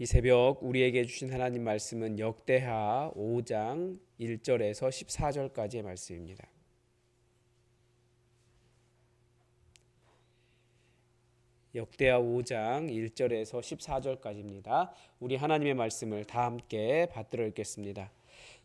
이 새벽 우리에게 주신 하나님 말씀은 역대하 5장 1절에서 14절까지의 말씀입니다. 역대하 5장 1절에서 14절까지입니다. 우리 하나님의 말씀을 다 함께 받들어 읽겠습니다.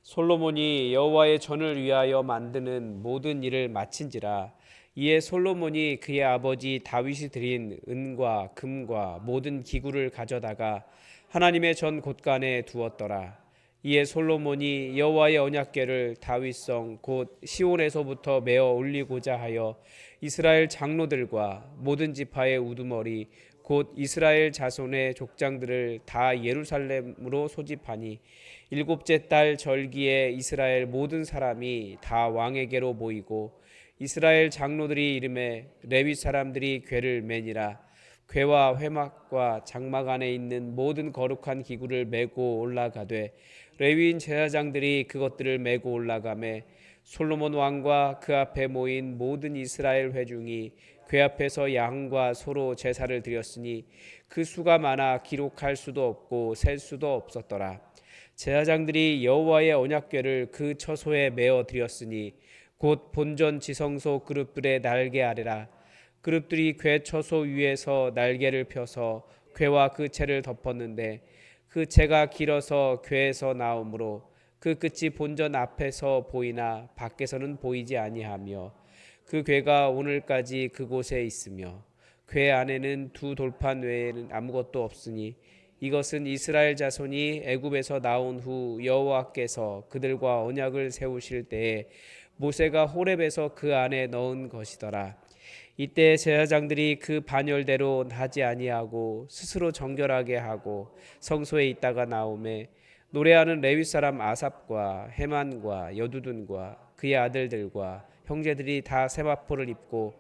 솔로몬이 여호와의 전을 위하여 만드는 모든 일을 마친지라. 이에 솔로몬이 그의 아버지 다윗이 드린 은과 금과 모든 기구를 가져다가 하나님의 전 곳간에 두었더라. 이에 솔로몬이 여호와의 언약궤를 다윗성 곧 시온에서부터 메어 올리고자 하여 이스라엘 장로들과 모든 지파의 우두머리 곧 이스라엘 자손의 족장들을 다 예루살렘으로 소집하니 일곱째 달 절기에 이스라엘 모든 사람이 다 왕에게로 모이고 이스라엘 장로들이 이름에 레위 사람들이 궤를 매니라. 궤와 회막과 장막 안에 있는 모든 거룩한 기구를 메고 올라가되 레위인 제사장들이 그것들을 메고 올라가매 솔로몬 왕과 그 앞에 모인 모든 이스라엘 회중이 궤 앞에서 양과 소로 제사를 드렸으니 그 수가 많아 기록할 수도 없고 셀 수도 없었더라. 제사장들이 여호와의 언약궤를 그 처소에 메어 드렸으니 곧 본전 지성소 그룹들의 날개 아래라. 그룹들이 궤 처소 위에서 날개를 펴서 궤와 그 채를 덮었는데 그 채가 길어서 궤에서 나오므로 그 끝이 본전 앞에서 보이나 밖에서는 보이지 아니하며 그 궤가 오늘까지 그곳에 있으며 궤 안에는 두 돌판 외에는 아무것도 없으니 이것은 이스라엘 자손이 애굽에서 나온 후 여호와께서 그들과 언약을 세우실 때에 모세가 호렙에서 그 안에 넣은 것이더라. 이때 제사장들이 그 반열대로 하지 아니하고 스스로 정결하게 하고 성소에 있다가 나오매 노래하는 레위 사람 아삽과 헤만과 여두둔과 그의 아들들과 형제들이 다 세마포를 입고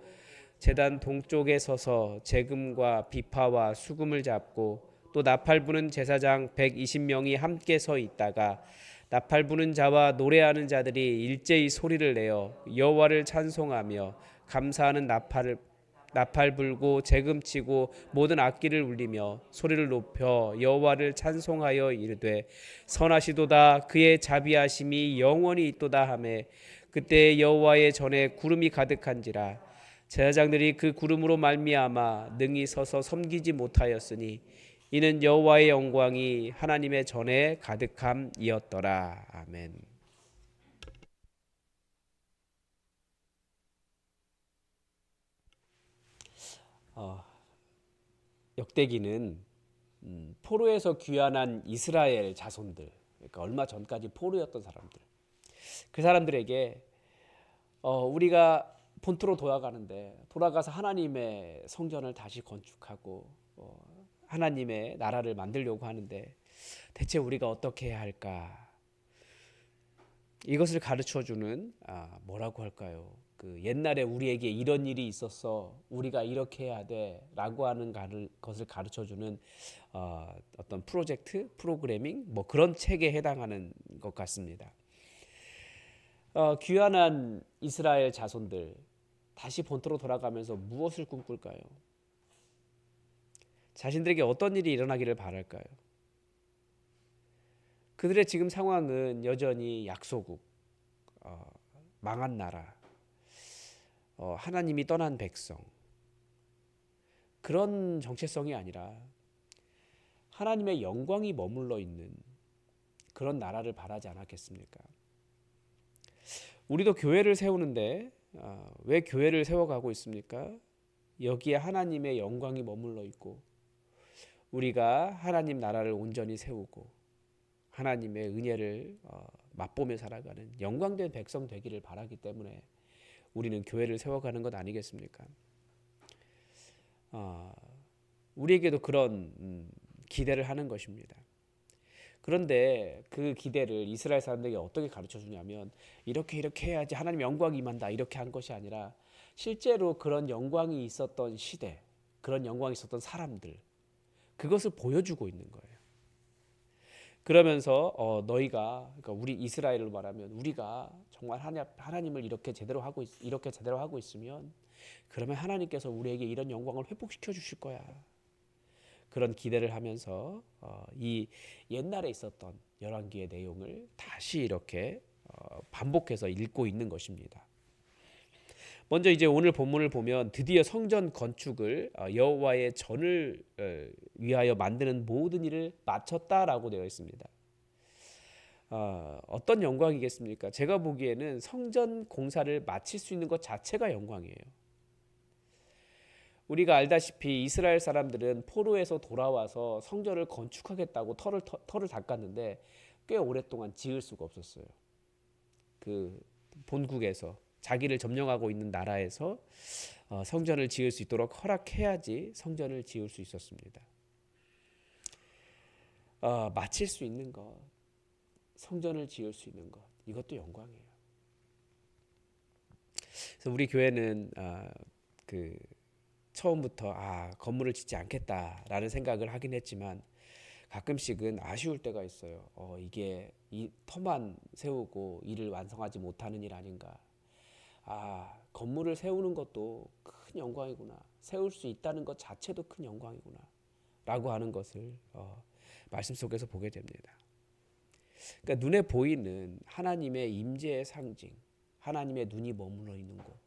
제단 동쪽에 서서 재금과 비파와 수금을 잡고 또 나팔 부는 제사장 120명이 함께 서 있다가 나팔 부는 자와 노래하는 자들이 일제히 소리를 내어 여호와를 찬송하며 감사하는 나팔 불고 재금 치고 모든 악기를 울리며 소리를 높여 여호와를 찬송하여 이르되 선하시도다 그의 자비하심이 영원히 있도다 하매 그때 여호와의 전에 구름이 가득한지라. 제사장들이 그 구름으로 말미암아 능히 서서 섬기지 못하였으니 이는 여호와의 영광이 하나님의 전에 가득함이었더라. 아멘. 역대기는 포로에서 귀환한 이스라엘 자손들, 그러니까 얼마 전까지 포로였던 사람들, 그 사람들에게 우리가 본토로 돌아가서 하나님의 성전을 다시 건축하고 하나님의 나라를 만들려고 하는데 대체 우리가 어떻게 해야 할까? 이것을 가르쳐주는 뭐라고 할까요? 그 옛날에 우리에게 이런 일이 있었어, 우리가 이렇게 해야 돼라고 하는 것을 가르쳐주는 어떤 프로그래밍 뭐 그런 책에 해당하는 것 같습니다. 귀환한 이스라엘 자손들 다시 본토로 돌아가면서 무엇을 꿈꿀까요? 자신들에게 어떤 일이 일어나기를 바랄까요? 그들의 지금 상황은 여전히 약소국, 망한 나라, 하나님이 떠난 백성, 그런 정체성이 아니라 하나님의 영광이 머물러 있는 그런 나라를 바라지 않았겠습니까? 우리도 교회를 세우는데 왜 교회를 세워가고 있습니까? 여기에 하나님의 영광이 머물러 있고 우리가 하나님 나라를 온전히 세우고 하나님의 은혜를 맛보며 살아가는 영광된 백성 되기를 바라기 때문에 우리는 교회를 세워가는 것 아니겠습니까? 우리에게도 그런 기대를 하는 것입니다. 그런데 그 기대를 이스라엘 사람들에게 어떻게 가르쳐 주냐면 이렇게 해야지 하나님 영광이 임한다 이렇게 한 것이 아니라 실제로 그런 영광이 있었던 시대, 그런 영광이 있었던 사람들, 그것을 보여주고 있는 거예요. 그러면서 너희가, 그러니까 우리 이스라엘을 말하면 우리가 정말 하나님을 이렇게 제대로 하고 있으면 그러면 하나님께서 우리에게 이런 영광을 회복시켜 주실 거야. 그런 기대를 하면서 이 옛날에 있었던 열왕기의 내용을 다시 이렇게 반복해서 읽고 있는 것입니다. 먼저 이제 오늘 본문을 보면 드디어 성전 건축을 여호와의 전을 위하여 만드는 모든 일을 마쳤다라고 되어 있습니다. 어떤 영광이겠습니까? 제가 보기에는 성전 공사를 마칠 수 있는 것 자체가 영광이에요. 우리가 알다시피 이스라엘 사람들은 포로에서 돌아와서 성전을 건축하겠다고 터를 닦았는데 꽤 오랫동안 지을 수가 없었어요. 그 본국에서 자기를 점령하고 있는 나라에서 성전을 지을 수 있도록 허락해야지 성전을 지을 수 있었습니다. 마칠 수 있는 것, 성전을 지을 수 있는 것, 이것도 영광이에요. 그래서 우리 교회는 처음부터 건물을 짓지 않겠다라는 생각을 하긴 했지만 가끔씩은 아쉬울 때가 있어요. 이게 이 터만 세우고 일을 완성하지 못하는 일 아닌가. 건물을 세우는 것도 큰 영광이구나. 세울 수 있다는 것 자체도 큰 영광이구나. 라고 하는 것을 말씀 속에서 보게 됩니다. 그러니까 눈에 보이는 하나님의 임재의 상징, 하나님의 눈이 머물러 있는 곳,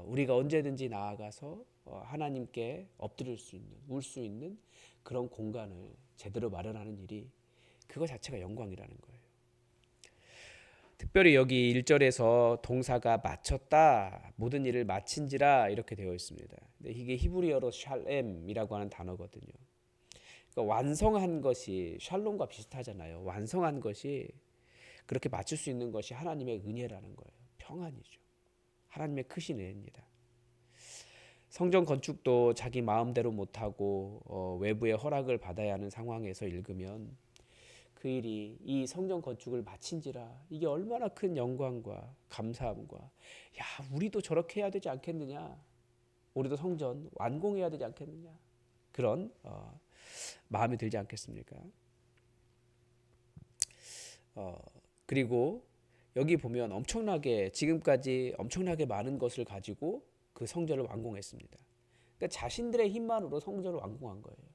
우리가 언제든지 나아가서 하나님께 엎드릴 수 있는, 울 수 있는 그런 공간을 제대로 마련하는 일이 그거 자체가 영광이라는 거예요. 특별히 여기 1절에서 동사가 마쳤다, 모든 일을 마친지라 이렇게 되어 있습니다. 근데 이게 히브리어로 샬렘이라고 하는 단어거든요. 그러니까 완성한 것이 샬롬과 비슷하잖아요. 완성한 것이 그렇게 마칠 수 있는 것이 하나님의 은혜라는 거예요. 평안이죠. 하나님의 크신 은혜입니다. 성전 건축도 자기 마음대로 못하고 외부의 허락을 받아야 하는 상황에서 읽으면 그 일이 이 성전 건축을 마친지라 이게 얼마나 큰 영광과 감사함과 우리도 저렇게 해야 되지 않겠느냐, 우리도 성전 완공해야 되지 않겠느냐, 그런 마음이 들지 않겠습니까? 그리고 여기 보면 지금까지 엄청나게 많은 것을 가지고 그 성전을 완공했습니다. 그러니까 자신들의 힘만으로 성전을 완공한 거예요.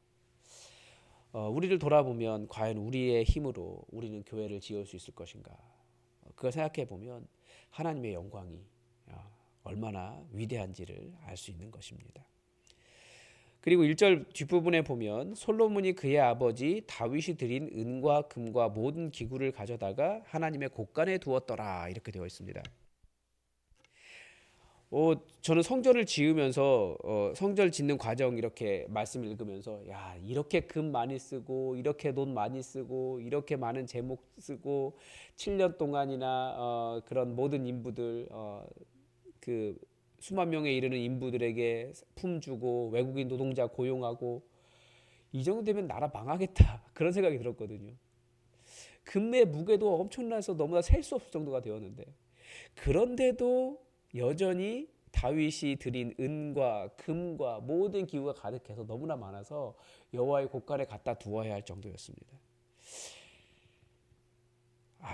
우리를 돌아보면 과연 우리의 힘으로 우리는 교회를 지을 수 있을 것인가? 그걸 생각해 보면 하나님의 영광이 얼마나 위대한지를 알 수 있는 것입니다. 그리고 1절 뒷부분에 보면 솔로몬이 그의 아버지 다윗이 드린 은과 금과 모든 기구를 가져다가 하나님의 곳간에 두었더라 이렇게 되어 있습니다. 저는 성전을 지으면서 성전 짓는 과정 이렇게 말씀 읽으면서 이렇게 금 많이 쓰고 이렇게 돈 많이 쓰고 이렇게 많은 제목 쓰고 7년 동안이나 그런 모든 인부들 그 수만 명에 이르는 인부들에게 품 주고 외국인 노동자 고용하고 이 정도 되면 나라 망하겠다 그런 생각이 들었거든요. 금의 무게도 엄청나서 너무나 셀 수 없을 정도가 되었는데 그런데도 여전히 다윗이 드린 은과 금과 모든 기구가 가득해서 너무나 많아서 여호와의 곳간에 갖다 두어야 할 정도였습니다.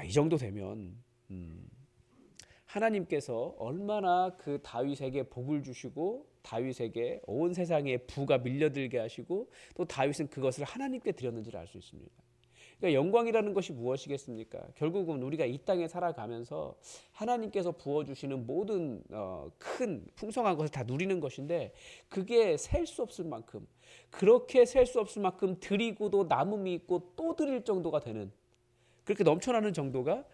이 정도 되면 하나님께서 얼마나 그 다윗에게 복을 주시고 다윗에게 온 세상에 부가 밀려들게 하시고 또 다윗은 그것을 하나님께 드렸는지를 알 수 있습니다. 그러니까 영광이라는 것이 무엇이겠습니까? 결국은 우리가 이 땅에 살아가면서 하나님께서 부어주시는 모든 큰 풍성한 것을 다 누리는 것인데 그게 셀 수 없을 만큼 그렇게 셀 수 없을 만큼 드리고도 남음이 있고 또 드릴 정도가 되는 그렇게 넘쳐나는 정도가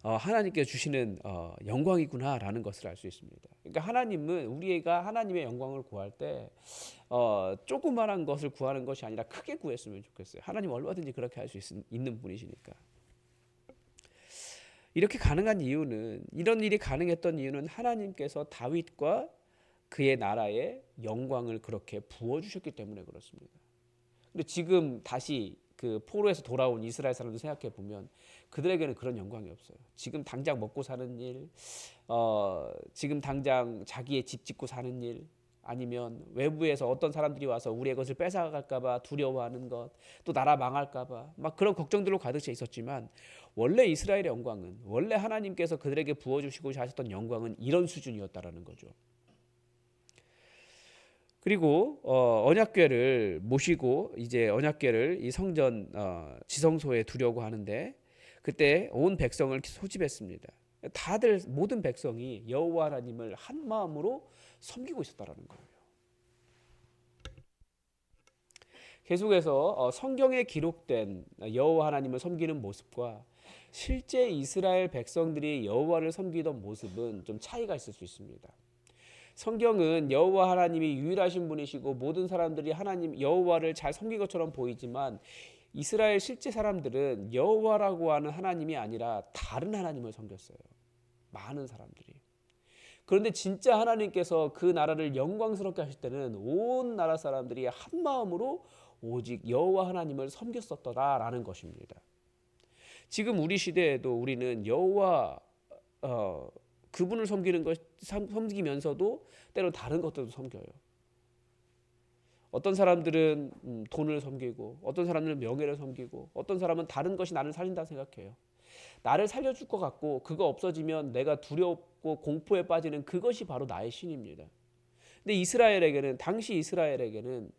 하나님께 주시는 영광이구나라는 것을 알 수 있습니다. 그러니까 하나님은 우리가 하나님의 영광을 구할 때 조그만한 것을 구하는 것이 아니라 크게 구했으면 좋겠어요. 하나님 얼마든지 그렇게 할 수 있는 분이시니까. 이렇게 가능한 이유는 이런 일이 가능했던 이유는 하나님께서 다윗과 그의 나라에 영광을 그렇게 부어주셨기 때문에 그렇습니다. 근데 지금 다시 그 포로에서 돌아온 이스라엘 사람들 생각해 보면 그들에게는 그런 영광이 없어요. 지금 당장 먹고 사는 일, 지금 당장 자기의 집 짓고 사는 일, 아니면 외부에서 어떤 사람들이 와서 우리의 것을 뺏어갈까봐 두려워하는 것, 또 나라 망할까봐 막 그런 걱정들로 가득 차 있었지만 원래 이스라엘의 영광은 원래 하나님께서 그들에게 부어주시고 하셨던 영광은 이런 수준이었다라는 거죠. 그리고 언약궤를 모시고 이제 언약궤를 이 성전 지성소에 두려고 하는데 그때 온 백성을 소집했습니다. 다들 모든 백성이 여호와 하나님을 한 마음으로 섬기고 있었다라는 거예요. 계속해서 성경에 기록된 여호와 하나님을 섬기는 모습과 실제 이스라엘 백성들이 여호와를 섬기던 모습은 좀 차이가 있을 수 있습니다. 성경은 여호와 하나님이 유일하신 분이시고 모든 사람들이 하나님 여호와를 잘 섬긴 것처럼 보이지만 이스라엘 실제 사람들은 여호와라고 하는 하나님이 아니라 다른 하나님을 섬겼어요. 많은 사람들이. 그런데 진짜 하나님께서 그 나라를 영광스럽게 하실 때는 온 나라 사람들이 한 마음으로 오직 여호와 하나님을 섬겼었더라라는 것입니다. 지금 우리 시대에도 우리는 여호와 그분을 섬기면서도 때로 다른 것들도 섬겨요. 어떤 사람들은 돈을 섬기고 어떤 사람들은 명예를 섬기고 어떤 사람은 다른 것이 나를 살린다 생각해요. 나를 살려줄 것 같고 그거 없어지면 내가 두렵고 공포에 빠지는 그것이 바로 나의 신입니다. 근데 당시 이스라엘에게는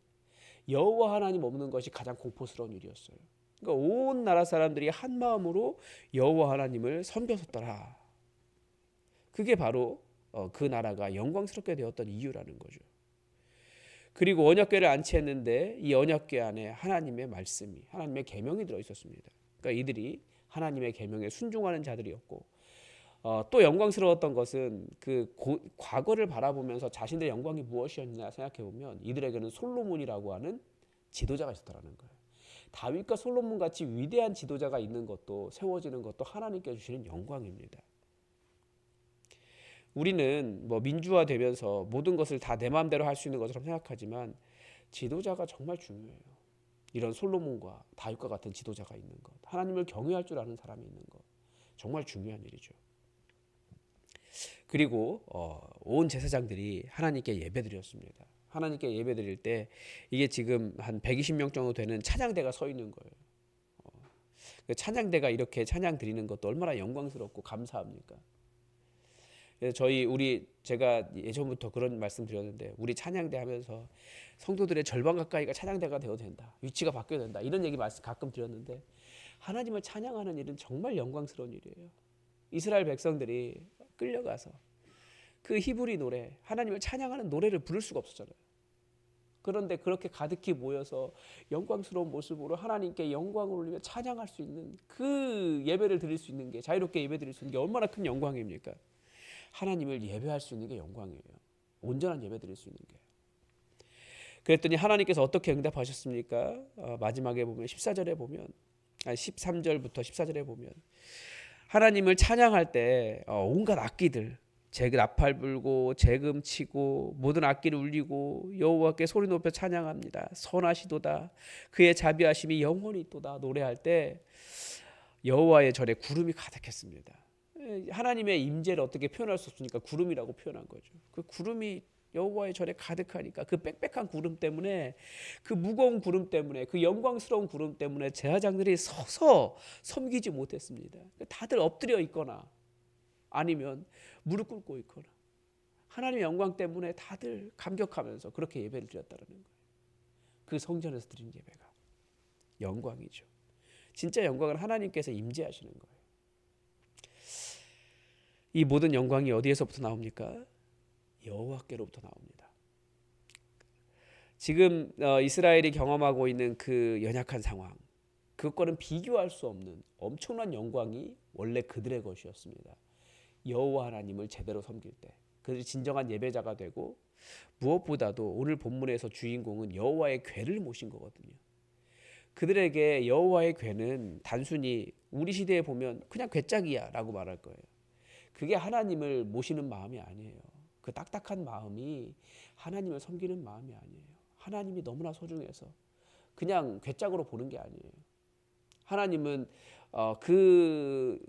여호와 하나님 없는 것이 가장 공포스러운 일이었어요. 그러니까 온 나라 사람들이 한 마음으로 여호와 하나님을 섬겼었더라. 그게 바로 그 나라가 영광스럽게 되었던 이유라는 거죠. 그리고 언약궤를 안치했는데 이 언약궤 안에 하나님의 말씀이 하나님의 계명이 들어 있었습니다. 그러니까 이들이 하나님의 계명에 순종하는 자들이었고 또 영광스러웠던 것은 과거를 바라보면서 자신들의 영광이 무엇이었냐 생각해 보면 이들에게는 솔로몬이라고 하는 지도자가 있었다라는 거예요. 다윗과 솔로몬 같이 위대한 지도자가 있는 것도 세워지는 것도 하나님께 주시는 영광입니다. 우리는 민주화되면서 모든 것을 다 내 마음대로 할 수 있는 것처럼 생각하지만 지도자가 정말 중요해요. 이런 솔로몬과 다윗과 같은 지도자가 있는 것, 하나님을 경외할 줄 아는 사람이 있는 것, 정말 중요한 일이죠. 그리고 온 제사장들이 하나님께 예배드렸습니다. 하나님께 예배드릴 때 이게 지금 한 120명 정도 되는 찬양대가 서 있는 거예요. 그 찬양대가 이렇게 찬양 드리는 것도 얼마나 영광스럽고 감사합니까? 제가 예전부터 그런 말씀 드렸는데 우리 찬양대 하면서 성도들의 절반 가까이가 찬양대가 되어도 된다. 위치가 바뀌어야 된다. 이런 얘기 말씀 가끔 드렸는데 하나님을 찬양하는 일은 정말 영광스러운 일이에요. 이스라엘 백성들이 끌려가서 그 히브리 노래, 하나님을 찬양하는 노래를 부를 수가 없었잖아요. 그런데 그렇게 가득히 모여서 영광스러운 모습으로 하나님께 영광을 올리며 찬양할 수 있는 그 예배를 드릴 수 있는 게 자유롭게 예배 드릴 수 있는 게 얼마나 큰 영광입니까? 하나님을 예배할 수 있는 게 영광이에요. 온전한 예배 드릴 수 있는 게. 그랬더니 하나님께서 어떻게 응답하셨습니까? 마지막에 보면 14절에 보면 13절부터 14절에 보면 하나님을 찬양할 때 온갖 악기들 나팔 불고 재금 치고 모든 악기를 울리고 여호와께 소리 높여 찬양합니다. 선하시도다 그의 자비하심이 영원히 있도다 노래할 때 여호와의 절에 구름이 가득했습니다. 하나님의 임재를 어떻게 표현할 수 없으니까 구름이라고 표현한 거죠. 그 구름이 여호와의 절에 가득하니까 그 빽빽한 구름 때문에 그 무거운 구름 때문에 그 영광스러운 구름 때문에 제사장들이 서서 섬기지 못했습니다. 다들 엎드려 있거나 아니면 무릎 꿇고 있거나 하나님의 영광 때문에 다들 감격하면서 그렇게 예배를 드렸다는 거예요. 그 성전에서 드린 예배가 영광이죠. 진짜 영광은 하나님께서 임재하시는 거예요. 이 모든 영광이 어디에서부터 나옵니까? 여호와께로부터 나옵니다. 지금 이스라엘이 경험하고 있는 그 연약한 상황, 그것과는 비교할 수 없는 엄청난 영광이 원래 그들의 것이었습니다. 여호와 하나님을 제대로 섬길 때 그들이 진정한 예배자가 되고 무엇보다도 오늘 본문에서 주인공은 여호와의 궤를 모신 거거든요. 그들에게 여호와의 궤는 단순히 우리 시대에 보면 그냥 궤짝이야 라고 말할 거예요. 그게 하나님을 모시는 마음이 아니에요. 그 딱딱한 마음이 하나님을 섬기는 마음이 아니에요. 하나님이 너무나 소중해서 그냥 궤짝으로 보는 게 아니에요. 하나님은 그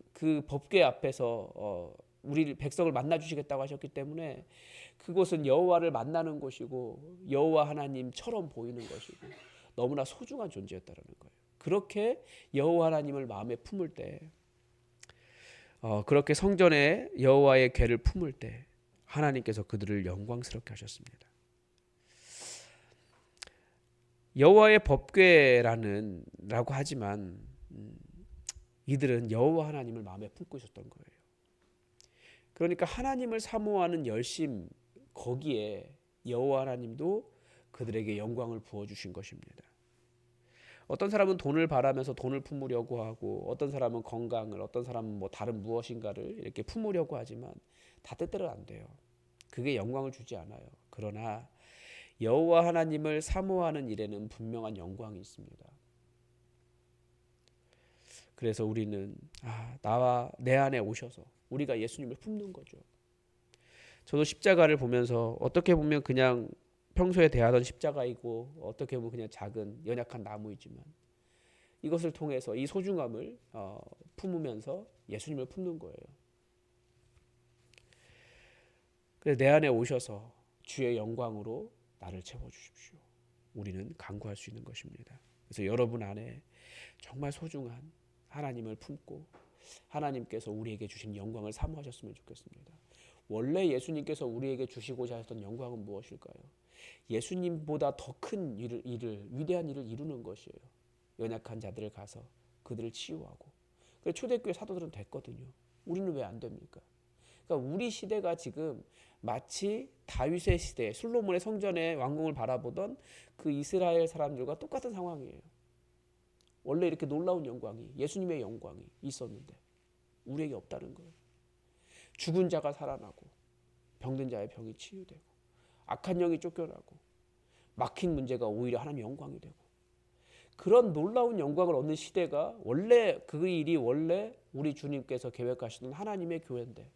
법궤 앞에서 우리 백성을 만나 주시겠다고 하셨기 때문에 그곳은 여호와를 만나는 곳이고 여호와 하나님처럼 보이는 것이고 너무나 소중한 존재였다는 거예요. 그렇게 여호와 하나님을 마음에 품을 때 그렇게 성전에 여호와의 궤를 품을 때 하나님께서 그들을 영광스럽게 하셨습니다. 여호와의 법궤라는 라고 하지만 이들은 여호와 하나님을 마음에 품고 있었던 거예요. 그러니까 하나님을 사모하는 열심, 거기에 여호와 하나님도 그들에게 영광을 부어주신 것입니다. 어떤 사람은 돈을 바라면서 돈을 품으려고 하고, 어떤 사람은 건강을, 어떤 사람은 뭐 다른 무엇인가를 이렇게 품으려고 하지만 다 뜻대로 안 돼요. 그게 영광을 주지 않아요. 그러나 여호와 하나님을 사모하는 일에는 분명한 영광이 있습니다. 그래서 우리는 나와 내 안에 오셔서 우리가 예수님을 품는 거죠. 저도 십자가를 보면서 어떻게 보면 그냥 평소에 대하던 십자가이고, 어떻게 보면 그냥 작은 연약한 나무이지만 이것을 통해서 이 소중함을 품으면서 예수님을 품는 거예요. 그래서 내 안에 오셔서 주의 영광으로 나를 채워주십시오. 우리는 간구할 수 있는 것입니다. 그래서 여러분 안에 정말 소중한 하나님을 품고 하나님께서 우리에게 주신 영광을 사모하셨으면 좋겠습니다. 원래 예수님께서 우리에게 주시고자 하셨던 영광은 무엇일까요? 예수님보다 더 큰 위대한 일을 이루는 것이에요. 연약한 자들을 가서 그들을 치유하고. 그래서 초대교회 사도들은 됐거든요. 우리는 왜 안 됩니까? 그러니까 우리 시대가 지금 마치 다윗의 시대, 솔로몬의 성전의 왕궁을 바라보던 그 이스라엘 사람들과 똑같은 상황이에요. 원래 이렇게 놀라운 영광이, 예수님의 영광이 있었는데 우리에게 없다는 거예요. 죽은 자가 살아나고, 병든 자의 병이 치유되고, 악한 영이 쫓겨나고, 막힌 문제가 오히려 하나님의 영광이 되고, 그런 놀라운 영광을 얻는 시대가 원래 그 일이 원래 우리 주님께서 계획하시는 하나님의 교회인데,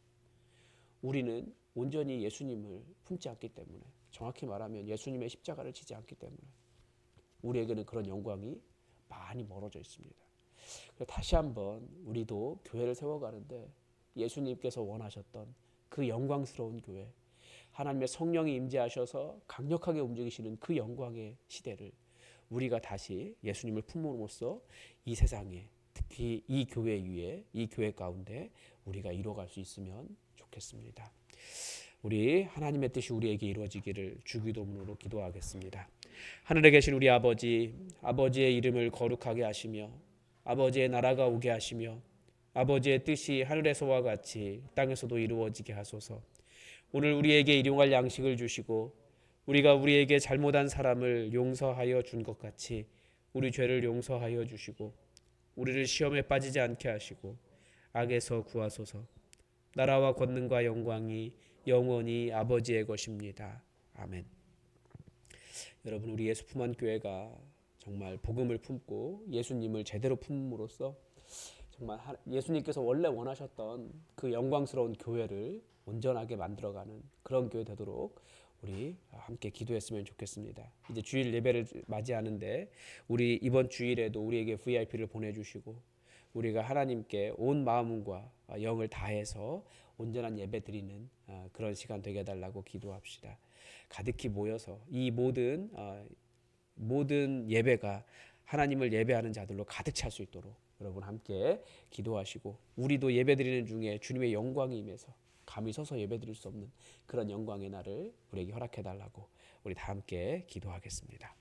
우리는 온전히 예수님을 품지 않기 때문에, 정확히 말하면 예수님의 십자가를 지지 않기 때문에 우리에게는 그런 영광이 많이 멀어져 있습니다. 다시 한번 우리도 교회를 세워가는데 예수님께서 원하셨던 그 영광스러운 교회, 하나님의 성령이 임재하셔서 강력하게 움직이시는 그 영광의 시대를 우리가 다시 예수님을 품음으로써 이 세상에, 특히 이 교회 위에, 이 교회 가운데 우리가 이루어갈 수 있으면 좋겠습니다. 우리 하나님의 뜻이 우리에게 이루어지기를 주기도문으로 기도하겠습니다. 하늘에 계신 우리 아버지, 아버지의 이름을 거룩하게 하시며 아버지의 나라가 오게 하시며 아버지의 뜻이 하늘에서와 같이 땅에서도 이루어지게 하소서. 오늘 우리에게 일용할 양식을 주시고 우리가 우리에게 잘못한 사람을 용서하여 준 것 같이 우리 죄를 용서하여 주시고 우리를 시험에 빠지지 않게 하시고 악에서 구하소서. 나라와 권능과 영광이 영원히 아버지의 것입니다. 아멘. 여러분, 우리 예수 품한 교회가 정말 복음을 품고 예수님을 제대로 품음으로써 정말 예수님께서 원래 원하셨던 그 영광스러운 교회를 온전하게 만들어가는 그런 교회 되도록 우리 함께 기도했으면 좋겠습니다. 이제 주일 예배를 맞이하는데 우리 이번 주일에도 우리에게 VIP를 보내주시고 우리가 하나님께 온 마음과 영을 다해서 온전한 예배 드리는 그런 시간 되게 해달라고 기도합시다. 가득히 모여서 이 모든 예배가 하나님을 예배하는 자들로 가득 찰 수 있도록 여러분 함께 기도하시고, 우리도 예배 드리는 중에 주님의 영광이 임해서 감히 서서 예배 드릴 수 없는 그런 영광의 날을 우리에게 허락해 달라고 우리 다 함께 기도하겠습니다.